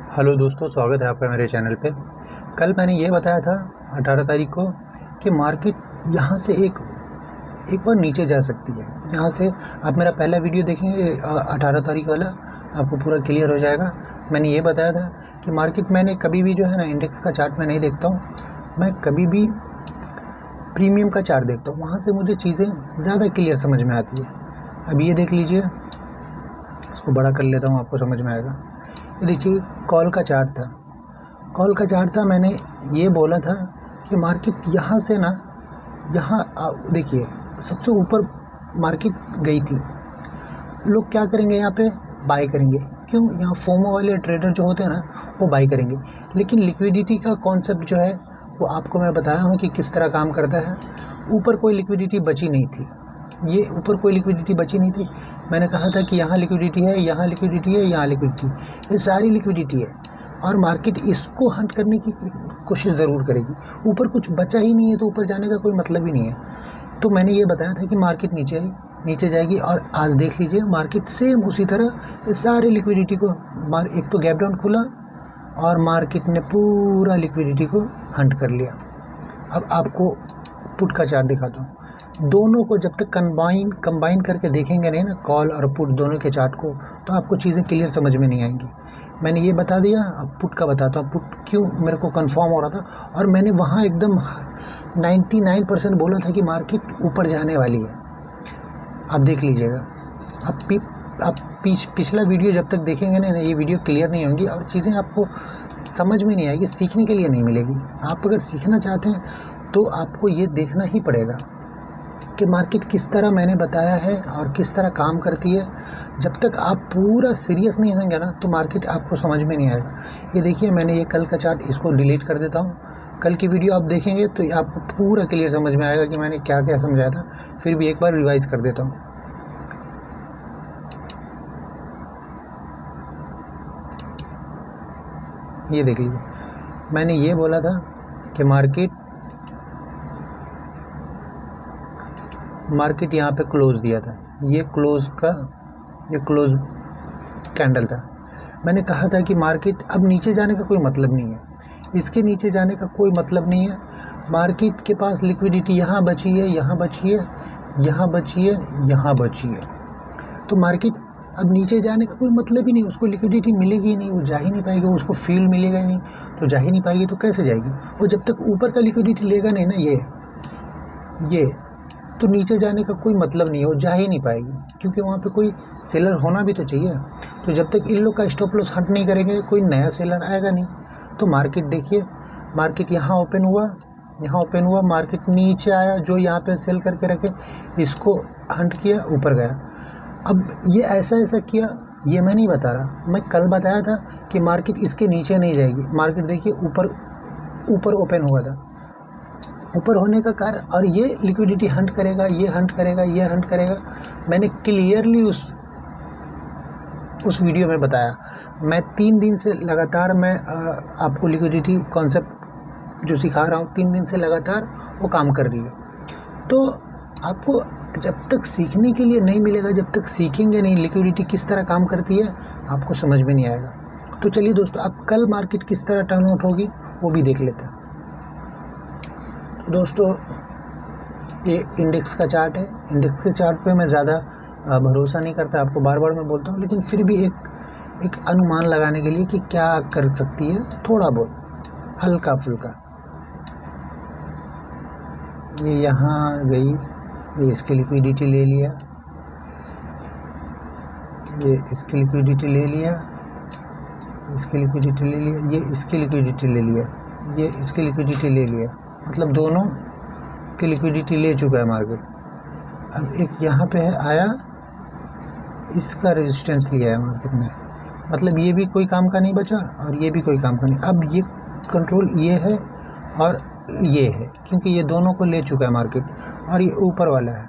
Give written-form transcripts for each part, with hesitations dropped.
Hello दोस्तों, स्वागत है आपका मेरे चैनल पे। कल मैंने ये बताया था 18 तारीख को कि मार्केट यहाँ से एक बार नीचे जा सकती है। यहाँ से आप मेरा पहला वीडियो देखेंगे 18 तारीख वाला, आपको पूरा क्लियर हो जाएगा। मैंने ये बताया था कि मार्केट मैंने कभी भी जो है ना इंडेक्स का चार्ट मैं नहीं देखता हूँ, मैं कभी भी प्रीमियम का चार्ट देखता हूँ। वहाँ से मुझे चीज़ें ज़्यादा क्लियर समझ में आती है। अब ये देख लीजिए, इसको बड़ा कर लेता हूँ, आपको समझ में आएगा। ये देखिए, कॉल का चार्ट था। मैंने ये बोला था कि मार्केट यहाँ से ना यहाँ देखिए सबसे ऊपर मार्केट गई थी। लोग क्या करेंगे, यहाँ पे बाय करेंगे। क्यों? यहाँ फोमो वाले ट्रेडर जो होते हैं ना, वो बाय करेंगे। लेकिन लिक्विडिटी का कॉन्सेप्ट जो है वो आपको मैं बताया हूँ कि किस तरह काम करता है। ऊपर कोई लिक्विडिटी बची नहीं थी, मैंने कहा था कि यहाँ लिक्विडिटी है, यहाँ लिक्विडिटी है, यहाँ लिक्विडिटी, ये सारी लिक्विडिटी है और मार्केट इसको हंट करने की कोशिश ज़रूर करेगी। ऊपर कुछ बचा ही नहीं है तो ऊपर जाने का कोई मतलब ही नहीं है। तो मैंने ये बताया था कि मार्केट नीचे जाएगी और आज देख लीजिए मार्केट सेम उसी तरह सारे लिक्विडिटी को एक तो गैप डाउन खुला और मार्केट ने पूरा लिक्विडिटी को हंट कर लिया। अब आपको पुट का चार्ट दिखाता हूँ। दोनों को जब तक कंबाइन करके देखेंगे नहीं ना, कॉल और पुट दोनों के चार्ट को, तो आपको चीज़ें क्लियर समझ में नहीं आएंगी। मैंने ये बता दिया, अब पुट का बताता हूँ। पुट क्यों मेरे को कंफर्म हो रहा था और मैंने वहाँ एकदम 99% बोला था कि मार्केट ऊपर जाने वाली है। आप देख लीजिएगा। आप पिछला वीडियो जब तक देखेंगे ना, ये वीडियो क्लियर नहीं होंगी और चीज़ें आपको समझ में नहीं आएगी, सीखने के लिए नहीं मिलेगी। आप अगर सीखना चाहते हैं तो आपको ये देखना ही पड़ेगा कि मार्केट किस तरह मैंने बताया है और किस तरह काम करती है। जब तक आप पूरा सीरियस नहीं होंगे ना, तो मार्केट आपको समझ में नहीं आएगा। ये देखिए, मैंने ये कल का चार्ट, इसको डिलीट कर देता हूँ। कल की वीडियो आप देखेंगे तो आपको पूरा क्लियर समझ में आएगा कि मैंने क्या क्या समझाया था। फिर भी एक बार रिवाइज कर देता हूँ। ये देख लीजिए, मैंने ये बोला था कि मार्केट यहाँ पे क्लोज दिया था। ये क्लोज कैंडल था। मैंने कहा था कि मार्केट अब नीचे जाने का कोई मतलब नहीं है, इसके नीचे जाने का कोई मतलब नहीं है। मार्केट के पास लिक्विडिटी यहाँ बची है, यहाँ बची है, यहाँ बची है, यहाँ बची है। तो मार्केट अब नीचे जाने का कोई मतलब ही नहीं, उसको लिक्विडिटी मिलेगी ही नहीं, वो जा ही नहीं पाएगी। उसको फील मिलेगा ही नहीं तो जा ही नहीं पाएगी, तो कैसे जाएगी वो? जब तक ऊपर का लिक्विडिटी लेगा नहीं ना, ये तो नीचे जाने का कोई मतलब नहीं है, वो जा ही नहीं पाएगी, क्योंकि वहाँ पे कोई सेलर होना भी तो चाहिए। तो जब तक इन लोग का स्टॉप लॉस हट नहीं करेंगे, कोई नया सेलर आएगा नहीं। तो मार्केट देखिए, मार्केट यहाँ ओपन हुआ, मार्केट नीचे आया, जो यहाँ पे सेल करके रखे इसको हंट किया, ऊपर गया। अब ये ऐसा किया, ये मैं नहीं बता रहा, मैं कल बताया था कि मार्केट इसके नीचे नहीं जाएगी। मार्केट देखिए ऊपर ओपन हुआ था, ऊपर होने का कारण, और ये लिक्विडिटी हंट करेगा, ये हंट करेगा। मैंने क्लियरली उस वीडियो में बताया। मैं 3 दिन से लगातार मैं आपको लिक्विडिटी कॉन्सेप्ट जो सिखा रहा हूँ, 3 दिन से लगातार वो काम कर रही है। तो आपको जब तक सीखने के लिए नहीं मिलेगा, जब तक सीखेंगे नहीं लिक्विडिटी किस तरह काम करती है, आपको समझ में नहीं आएगा। तो चलिए दोस्तों, आप कल मार्केट किस तरह टर्न आउट होगी वो भी देख लेते हैं। दोस्तों, ये इंडेक्स का चार्ट है। इंडेक्स के चार्ट पे मैं ज़्यादा भरोसा नहीं करता, आपको बार बार मैं बोलता हूँ, लेकिन फिर भी एक अनुमान लगाने के लिए कि क्या कर सकती है, थोड़ा बहुत हल्का फुल्का। ये यहाँ गई, ये इसकी लिक्विडिटी ले लिया, ये इसकी लिक्विडिटी ले लिया, इसकी लिक्विडिटी ले लिया, ये इसकी लिक्विडिटी ले लिया, ये इसकी लिक्विडिटी ले लिया, मतलब दोनों की लिक्विडिटी ले चुका है मार्केट। अब एक यहाँ पे है आया, इसका रेजिस्टेंस लिया है मार्केट ने, मतलब ये भी कोई काम का नहीं बचा और ये भी कोई काम का नहीं। अब ये कंट्रोल ये है और ये है, क्योंकि ये दोनों को ले चुका है मार्केट, और ये ऊपर वाला है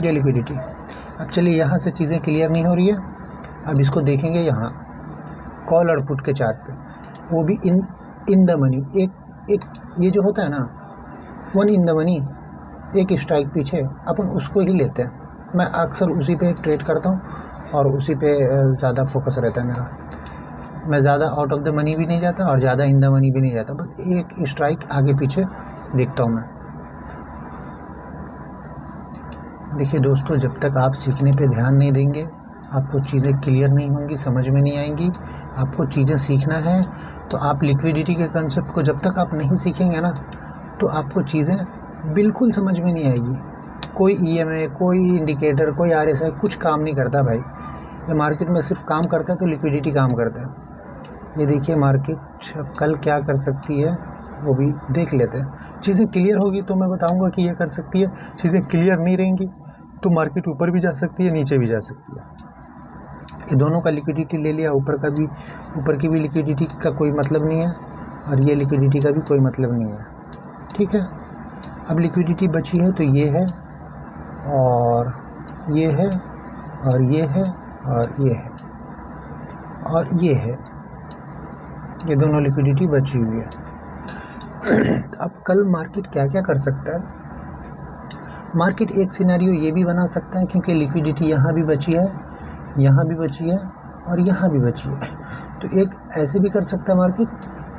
ये लिक्विडिटी। अब चलिए, यहाँ से चीज़ें क्लियर नहीं हो रही है, अब इसको देखेंगे यहाँ कॉल और पुट के चार्ट पे, वो भी इन द मनी। एक ये जो होता है ना, 1 इन द मनी, एक स्ट्राइक पीछे, अपन उसको ही लेते हैं। मैं अक्सर उसी पे ट्रेड करता हूँ और उसी पे ज़्यादा फोकस रहता है मेरा। मैं ज़्यादा आउट ऑफ द मनी भी नहीं जाता और ज़्यादा इन द मनी भी नहीं जाता, बस एक स्ट्राइक आगे पीछे देखता हूँ मैं। देखिए दोस्तों, जब तक आप सीखने पे ध्यान नहीं देंगे आपको चीज़ें क्लियर नहीं होंगी, समझ में नहीं आएंगी। आपको चीज़ें सीखना है तो आप लिक्विडिटी के कंसेप्ट को जब तक आप नहीं सीखेंगे ना तो आपको चीज़ें बिल्कुल समझ में नहीं आएगी। कोई EMA, कोई इंडिकेटर, कोई RSI कुछ काम नहीं करता भाई। ये मार्केट में सिर्फ काम करता है तो लिक्विडिटी काम करता है। ये देखिए मार्केट कल क्या कर सकती है वो भी देख लेते हैं। चीज़ें क्लियर होगी तो मैं बताऊंगा कि ये कर सकती है। चीज़ें क्लियर नहीं रहेंगी तो मार्केट ऊपर भी जा सकती है, नीचे भी जा सकती है। ये दोनों का लिक्विडिटी ले लिया, ऊपर की भी लिक्विडिटी का कोई मतलब नहीं है और ये लिक्विडिटी का भी कोई मतलब नहीं है। ठीक है, अब लिक्विडिटी बची है तो ये है और ये है और ये है और ये है और ये है, ये दोनों लिक्विडिटी बची हुई है। अब कल मार्केट क्या क्या कर सकता है? मार्केट एक सिनेरियो ये भी बना सकता है, क्योंकि लिक्विडिटी यहाँ भी बची है, यहाँ भी बची है और यहाँ भी बची है, तो एक ऐसे भी कर सकता है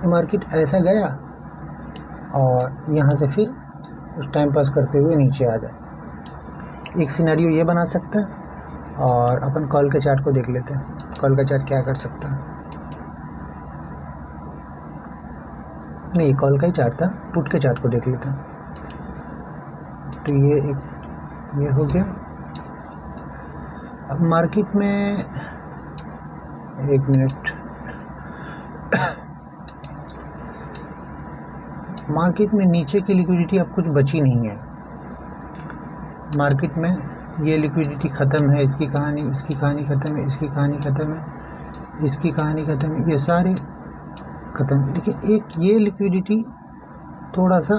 मार्केट ऐसा गया और यहाँ से फिर कुछ टाइम पास करते हुए नीचे आ जाए। एक सिनेरियो ये बना सकता है। और अपन कॉल के चार्ट को देख लेते हैं, कॉल का चार्ट क्या कर सकता है। नहीं, कॉल का ही चार्ट था, पुट के चार्ट को देख लेते हैं। तो ये हो गया। अब मार्केट में एक मिनट, मार्केट में नीचे की लिक्विडिटी अब कुछ बची नहीं है। मार्केट में ये लिक्विडिटी ख़त्म है, इसकी कहानी ख़त्म है, इसकी कहानी ख़त्म है, इसकी कहानी ख़त्म है, ये सारे ख़त्म है। लेकिन एक ये लिक्विडिटी थोड़ा सा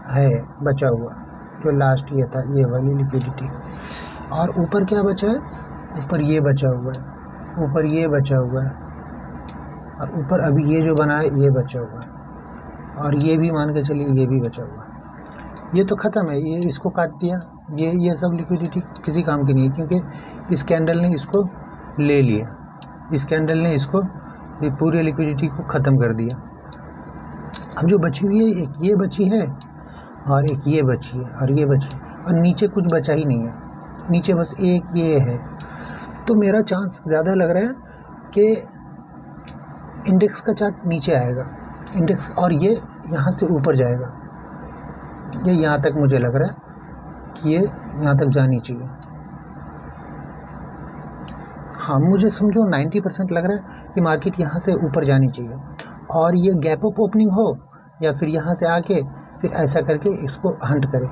है बचा हुआ, जो लास्ट ये था, ये वाली लिक्विडिटी। और ऊपर क्या बचा है? ऊपर ये बचा हुआ है, ऊपर ये बचा हुआ है और ऊपर अभी ये जो बना है ये बचा हुआ है और ये भी मान के चलिए ये भी बचा हुआ है। ये तो ख़त्म है, ये इसको काट दिया। ये सब लिक्विडिटी किसी काम की नहीं है, क्योंकि इस कैंडल ने इसको ले लिया, इस कैंडल ने इसको ये पूरी लिक्विडिटी को ख़त्म कर दिया। अब जो बची हुई है, एक ये बची है और एक ये बची है और ये बची है और नीचे कुछ बचा ही नहीं है, नीचे बस एक ये है। तो मेरा चांस ज़्यादा लग रहा है कि इंडेक्स का चार्ट नीचे आएगा, इंडेक्स, और ये यहाँ से ऊपर जाएगा। ये यहाँ तक मुझे लग रहा है कि ये यहाँ तक जानी चाहिए। हाँ, मुझे समझो 90% लग रहा है कि मार्केट यहाँ से ऊपर जानी चाहिए और ये गैप अप ओपनिंग हो या फिर यहाँ से आके फिर ऐसा करके इसको हंट करे।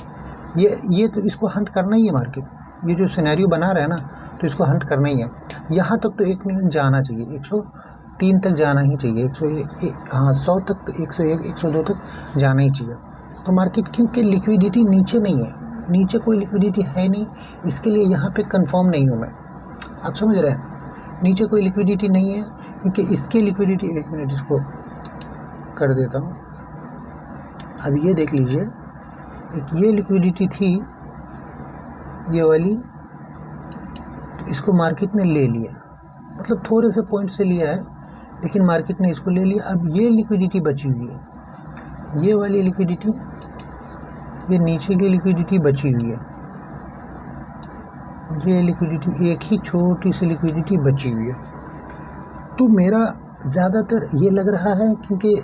ये तो इसको हंट करना ही है मार्केट, ये जो सिनेरियो बना रहा है ना, तो इसको हंट करना ही है। यहाँ तक तो 1 मिनट जाना चाहिए, 103 तक जाना ही चाहिए, 100 तक, 101, 102 तक जाना ही चाहिए। तो मार्केट, क्योंकि लिक्विडिटी नीचे नहीं है, नीचे कोई लिक्विडिटी है नहीं, इसके लिए यहाँ पे कंफर्म नहीं हूँ मैं। आप समझ रहे हैं, नीचे कोई लिक्विडिटी नहीं है, क्योंकि इसकी लिक्विडिटी, 1 मिनट इसको कर देता हूँ। अब ये देख लीजिए, एक ये लिक्विडिटी थी ये वाली, तो इसको मार्केट ने ले लिया, मतलब थोड़े से पॉइंट से लिया है लेकिन मार्केट ने इसको ले लिया। अब ये लिक्विडिटी बची हुई है, ये वाली लिक्विडिटी, ये नीचे की लिक्विडिटी बची हुई है, ये लिक्विडिटी, एक ही छोटी सी लिक्विडिटी बची हुई है। तो मेरा ज़्यादातर ये लग रहा है, क्योंकि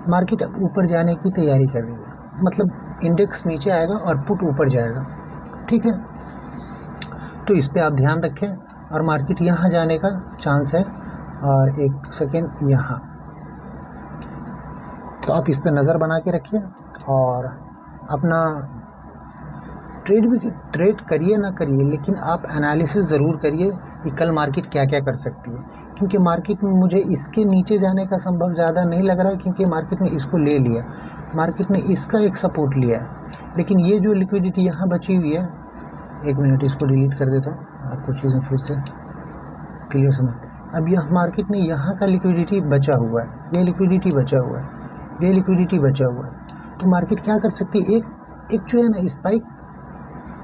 मार्केट अब ऊपर जाने की तैयारी कर रही है, मतलब इंडेक्स नीचे आएगा और पुट ऊपर जाएगा। ठीक है, तो इस पे आप ध्यान रखें। और मार्केट यहाँ जाने का चांस है, और 1 सेकेंड यहाँ, तो आप इस पे नज़र बना के रखिए और अपना ट्रेड करिए ना करिए, लेकिन आप एनालिसिस ज़रूर करिए कि कल मार्केट क्या क्या कर सकती है। क्योंकि मार्केट में मुझे इसके नीचे जाने का संभव ज़्यादा नहीं लग रहा है, क्योंकि मार्केट ने इसको ले लिया, मार्केट ने इसका एक सपोर्ट लिया है। लेकिन ये जो लिक्विडिटी यहाँ बची हुई है, 1 मिनट इसको डिलीट कर देता हूँ, आपको चीज़ें फिर से क्लियर समझ। अब यह मार्केट में यहाँ का लिक्विडिटी बचा हुआ है, ये लिक्विडिटी बचा हुआ है, ये लिक्विडिटी बचा हुआ है। तो मार्केट क्या कर सकती है, एक जो है ना स्पाइक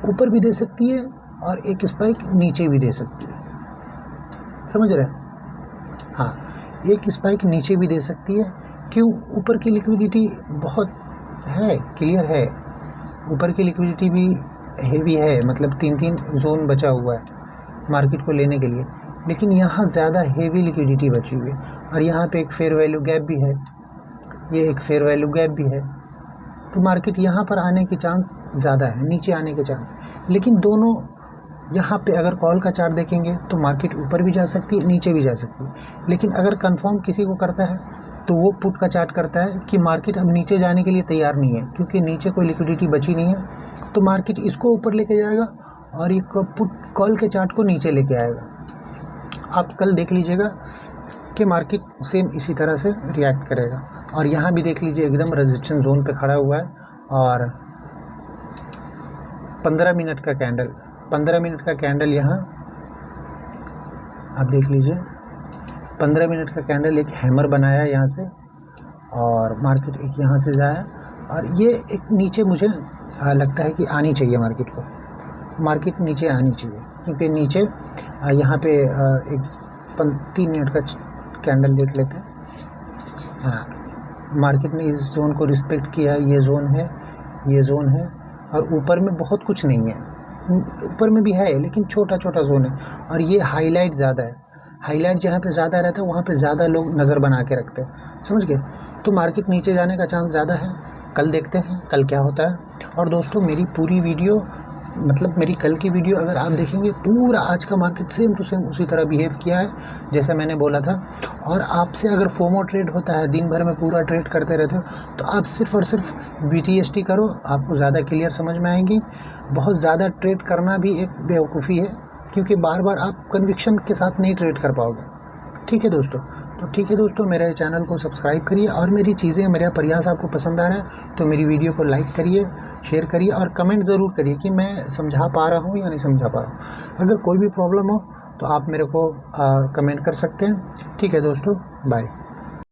ऊपर भी दे सकती है और एक स्पाइक नीचे भी दे सकती है, समझ रहे हैं। हाँ, एक स्पाइक नीचे भी दे सकती है। क्यों? ऊपर की लिक्विडिटी बहुत है, क्लियर है, ऊपर की लिक्विडिटी भी हेवी है, मतलब 3-3 जोन बचा हुआ है मार्केट को लेने के लिए, लेकिन यहाँ ज़्यादा हेवी लिक्विडिटी बची हुई है और यहाँ पे एक फेयर वैल्यू गैप भी है, ये एक फेयर वैल्यू गैप भी है, तो मार्केट यहाँ पर आने के चांस ज़्यादा है, नीचे आने के चांस। लेकिन दोनों यहाँ पे अगर कॉल का चार्ट देखेंगे तो मार्केट ऊपर भी जा सकती है, नीचे भी जा सकती है, लेकिन अगर कंफर्म किसी को करता है तो वो पुट का चार्ट करता है कि मार्केट अब नीचे जाने के लिए तैयार नहीं है, क्योंकि नीचे कोई लिक्विडिटी बची नहीं है, तो मार्केट इसको ऊपर लेके जाएगा और एक पुट कॉल के चार्ट को नीचे लेके आएगा। आप कल देख लीजिएगा कि मार्केट सेम इसी तरह से रिएक्ट करेगा। और यहाँ भी देख लीजिए एकदम रेजिस्टेंस जोन पे खड़ा हुआ है और 15 मिनट का कैंडल, 15 मिनट का कैंडल यहाँ आप देख लीजिए, 15 मिनट का कैंडल एक हैमर बनाया यहाँ से और मार्केट एक यहाँ से जाया और ये एक नीचे मुझे लगता है कि आनी चाहिए मार्केट नीचे आनी चाहिए, क्योंकि नीचे यहाँ पे एक 3 मिनट का कैंडल देख लेते हैं। हाँ, मार्केट ने इस जोन को रिस्पेक्ट किया, ये जोन है और ऊपर में बहुत कुछ नहीं है, ऊपर में भी है लेकिन छोटा छोटा जोन है और ये हाईलाइट ज़्यादा है। हाईलाइट जहाँ पे ज़्यादा रहता है वहाँ पे ज़्यादा लोग नज़र बना के रखते हैं, समझ गए? तो मार्केट नीचे जाने का चांस ज़्यादा है। कल देखते हैं कल क्या होता है। और दोस्तों मेरी पूरी वीडियो, मतलब मेरी कल की वीडियो अगर आप देखेंगे, पूरा आज का मार्केट सेम टू सेम उसी तरह बिहेव किया है जैसे मैंने बोला था। और आपसे अगर फोमो ट्रेड होता है, दिन भर में पूरा ट्रेड करते रहते हो, तो आप सिर्फ और सिर्फ BTST करो, आपको ज़्यादा क्लियर समझ में आएंगी। बहुत ज़्यादा ट्रेड करना भी एक बेवकूफ़ी है, क्योंकि बार बार आप कन्विक्शन के साथ नहीं ट्रेड कर पाओगे। ठीक है दोस्तों, तो ठीक है दोस्तों, मेरे चैनल को सब्सक्राइब करिए और मेरी चीज़ें, मेरा प्रयास आपको पसंद आ रहा है तो मेरी वीडियो को लाइक करिए, शेयर करिए और कमेंट ज़रूर करिए कि मैं समझा पा रहा हूँ या नहीं समझा पा रहा हूँ। अगर कोई भी प्रॉब्लम हो तो आप मेरे को कमेंट कर सकते हैं। ठीक है दोस्तों, बाय।